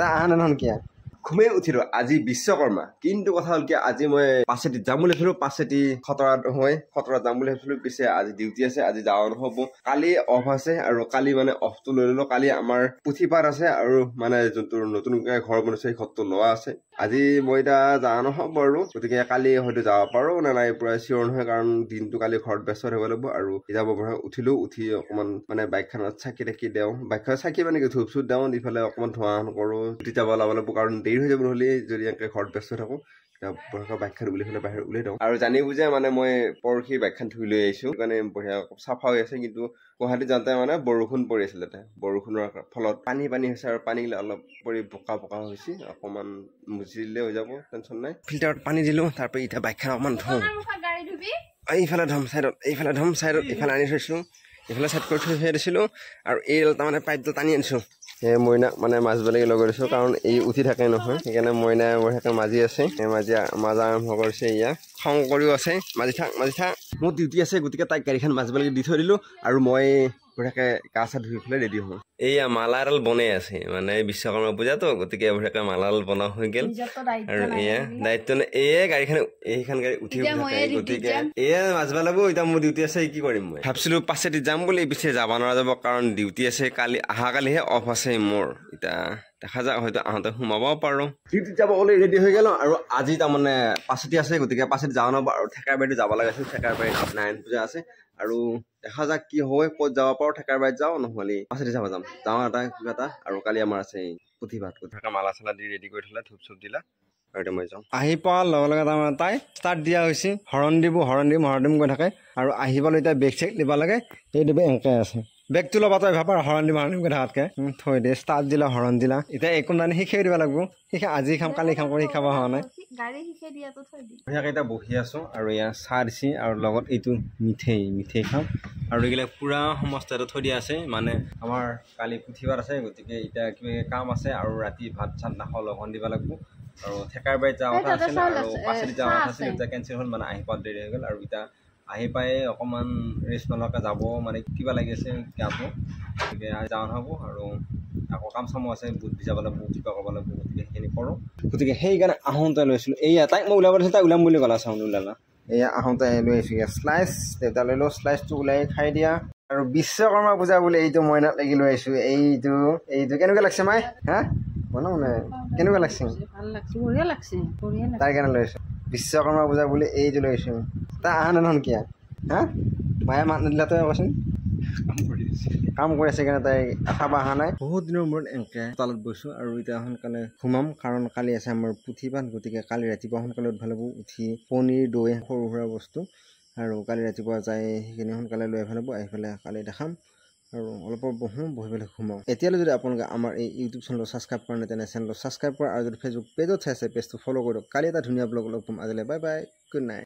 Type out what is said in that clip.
তা আহা নহন কিয়া ঘুমে উঠিলো আজি বিশ্বকৰ্মা কিন্তু কথা হল কি আজি মই পাছেটি যাম বুলি ভাবিছিলো পাছেটি খতৰাত যাম বুলি ভাবিছিলো পিছে আজি ডিউটি আছে আজি যাওঁ নহ'ব কালি অফ আছে আৰু কালি মানে অফটো লৈ ললো কালি আমাৰ পুথিপাঠ আছে আৰু মানে যোনটো নতুনকৈ ঘৰ বনাইছে সেই ঘৰটো লোৱা আছে আজি মই এতিয়া যাওঁ নহ'ব আৰু গতিকে কালি হয়তো যাব পাৰো নে নাই পুৰা চিয়ৰ নহয় কাৰণ দিনটো কালি ঘৰত ব্যস্ত থাকিব লাগিব আৰু যাব পৰা উঠিলো উঠি অকমান মানে বাইকখনত চাকি তাকি দিওঁ বাইকখনত চাকি মানে কি ধূপ চুপ দিওঁ ইফালে অকমান ধোঁৱা কৰো উঠি যাব লাগিব কাৰণ দেৰি হৈ যাব নহ'লে যদি এনেকৈ ঘৰত ব্যস্ত থাকো বঢ়িয়াকৈ বাইকখন উলি পেলাই বাহিৰত উলিয়াই দিওঁ আৰু জানি বুজে মানে মই পৰহি বাইকখন ধুই লৈ আহিছো কাৰণে বঢ়িয়া চাফা হৈ আছে কিন্তু গুৱাহাটী যাওঁতে মানে বৰষুণ পৰি আছিল তাতে বৰষুণৰ ফলত পানী হৈছে আৰু পানী অলপ পৰি বোকা হৈছে অকমান মুচি দিলে হৈ যাব টেনশ্যন নাই ফিল্টাৰত পানী দিলো তাৰপৰা এতিয়া বাইকখন অকমান ধুওঁ এইফালে ধুম চাইডত এইফালে আনি থৈছিলো এইফালে চাইড কৰি থৈ দিছিলো আৰু এইডাল তাৰমানে পাইপডাল টানি আনিছো এই মইনাক মানে মাছবেলাকে লগাই দিছো কাৰণ এই উঠি থাকে নহয় সেইকাৰণে মইনাই বঢ়িয়াকৈ মাজী আছে মাজা আৰম্ভ কৰিছে ইয়া খং কৰিও আছে মাজী থাক মোৰ ডিউটি আছে গতিকে তাইক গাড়ীখন মাছবেলাকে দি থৈ দিলো আৰু মই বঢ়িয়াকৈ গা চা ধুই পেলাই ৰেডি হওঁ এইয়া মালা এডাল বনাই আছে মানে বিশ্বকৰ্মা পূজাতো গতিকে বঢ়িয়াকৈ মালাডাল বনোৱা হৈ গ'ল আৰু এয়া দায়িত্ব নাই এয়ে গাড়ীখন এইখন গাড়ী উঠি গতিকে এয়া মাছবেলাবো এতিয়া মোৰ ডিউটি আছে কি কৰিম মই ভাবছিলো পাছেদি যাম বুলি পিছে যাব নোৱাৰা যাব কাৰণ ডিউটি আছে কালিহে অফ আছে মোৰ এতিয়া দেখা যাক হয়তো আহোঁতে সোমাব পাৰো ডিউটিত যাব অলৰেডি ৰেডি হৈ গ'ল আৰু আজি তাৰমানে পাছেটি আছে গতিকে পাছেটি যাওঁ নহ'ব আৰু ঠেকাৰবাৰীত যাব লগা আছিল ঠেকাৰবাৰীত নাৰায়ণ পূজা আছে আৰু দেখা যাক কি হয় ক'ত যাব পাৰো ঠেকাৰবাৰীত যাওঁ নহ'লে পাছেটি যাওঁ এটা কিবা এটা আৰু কালি আমাৰ আছে পুথিপাঠ মালা চালা দি ৰেডি কৰি থ'লে ধূপ চুপ দিলা আৰু মই যাওঁ আহি পোৱাৰ লগে লগে তাৰমানে তাই ষ্টাৰ্ট দিয়া হৈছে হৰণ দিম গৈ থাকে আৰু আহিবলৈ এতিয়া বেগ চেক দিব লাগে এই দিব এনেকৈ আছে বেগটো ল'বা তই ভাবা হৰণ দিম গৈ থকাতকৈ থৈ দে ষ্টাৰ্ট দিলা হৰণ দিলা এতিয়া একো নাই শিকাই দিব লাগিব আজি খাম কালি খাম কৰি শিকাব হোৱা নাই ধুনীয়াকৈ এতিয়া বহি আছো আৰু ইয়াৰ চাহ দিছে আৰু লগত এইটো মিঠেই খাম আৰু এইবিলাক পুৰা সমস্ত এটা থৈ দিয়া আছে মানে আমাৰ কালি পুথিপাঠ আছে গতিকে এতিয়া কিবা কাম আছে আৰু ৰাতি ভাত চাত নাখাওঁ লঘন দিব লাগিব আৰু ঠেকাৰবাৰীত যোৱা কথা আছিল আৰু পাছেদি যোৱা কথা আছিল এতিয়া কেঞ্চেল হ'ল মানে আহি পোৱাত দেৰি হৈ গ'ল আৰু এতিয়া আহি পাই অকণমান ৰেষ্ট নলৱাকৈ যাব মানে কিবা লাগি আছে গাটো গতিকে যাওঁ নহ'ব আৰু আকৌ কাম চামো আছে বুট ভিজাব লাগিব কিবা কৰিব লাগিব গতিকে সেইখিনি কৰোঁ গতিকে সেইকাৰণে আহোঁতে লৈছিলোঁ এইয়া তাইক মই ওলাব দিছোঁ তাই ওলাম বুলি ক'লা চাউণ্ড ওলালা এয়া আহোঁতে লৈ আহিছোঁ শ্লাইচ দেউতা লৈ লওঁ শ্লাইচটো ওলাই খাই দিয়া আৰু বিশ্বকৰ্মা পূজা বুলি এইটো মইনাত লাগি লৈ আহিছোঁ এইটো কেনেকুৱা লাগিছে মাই হা বনাও নাই কেনেকুৱা লাগিছে তাই কাৰণে লৈ আহিছোঁ বিশ্বকৰ্মা পূজা বুলি এইটো লৈ আহিছোঁ তাই আহা নহন কিয়া হা মায়ে মাত নিদিলা তই কচোন কাম কৰি আছে কাৰণে তাই আশাবা অহা নাই বহুত দিনৰ মূৰত এনেকৈ তালত বৈছোঁ আৰু এতিয়া সোনকালে সোমাম কাৰণ কালি আছে আমাৰ পুথিপাঠ গতিকে কালি ৰাতিপুৱা সোনকালে উঠিব লাগিব উঠি পনীৰ দৈ সৰু সুৰা বস্তু আৰু কালি ৰাতিপুৱা যাই সেইখিনি সোনকালে লৈ আহিব লাগিব আহি পেলাই কালি দেখাম আৰু অলপ বহি পেলাই সোমাওঁ এতিয়ালৈ যদি আপোনালোকে আমাৰ এই ইউটিউব চেনেলটো ছাবস্ক্ৰাইব কৰা নাই তেনে চেনেলটো ছাবস্ক্ৰাইব কৰা আৰু যদি ফেচবুক পেজত চাইছে পেজটো ফ'ল' কৰি দিয়ক কালি এটা ধুনীয়া ব্লগ লগ পাম আজিলৈ বাই বাই গুড নাইট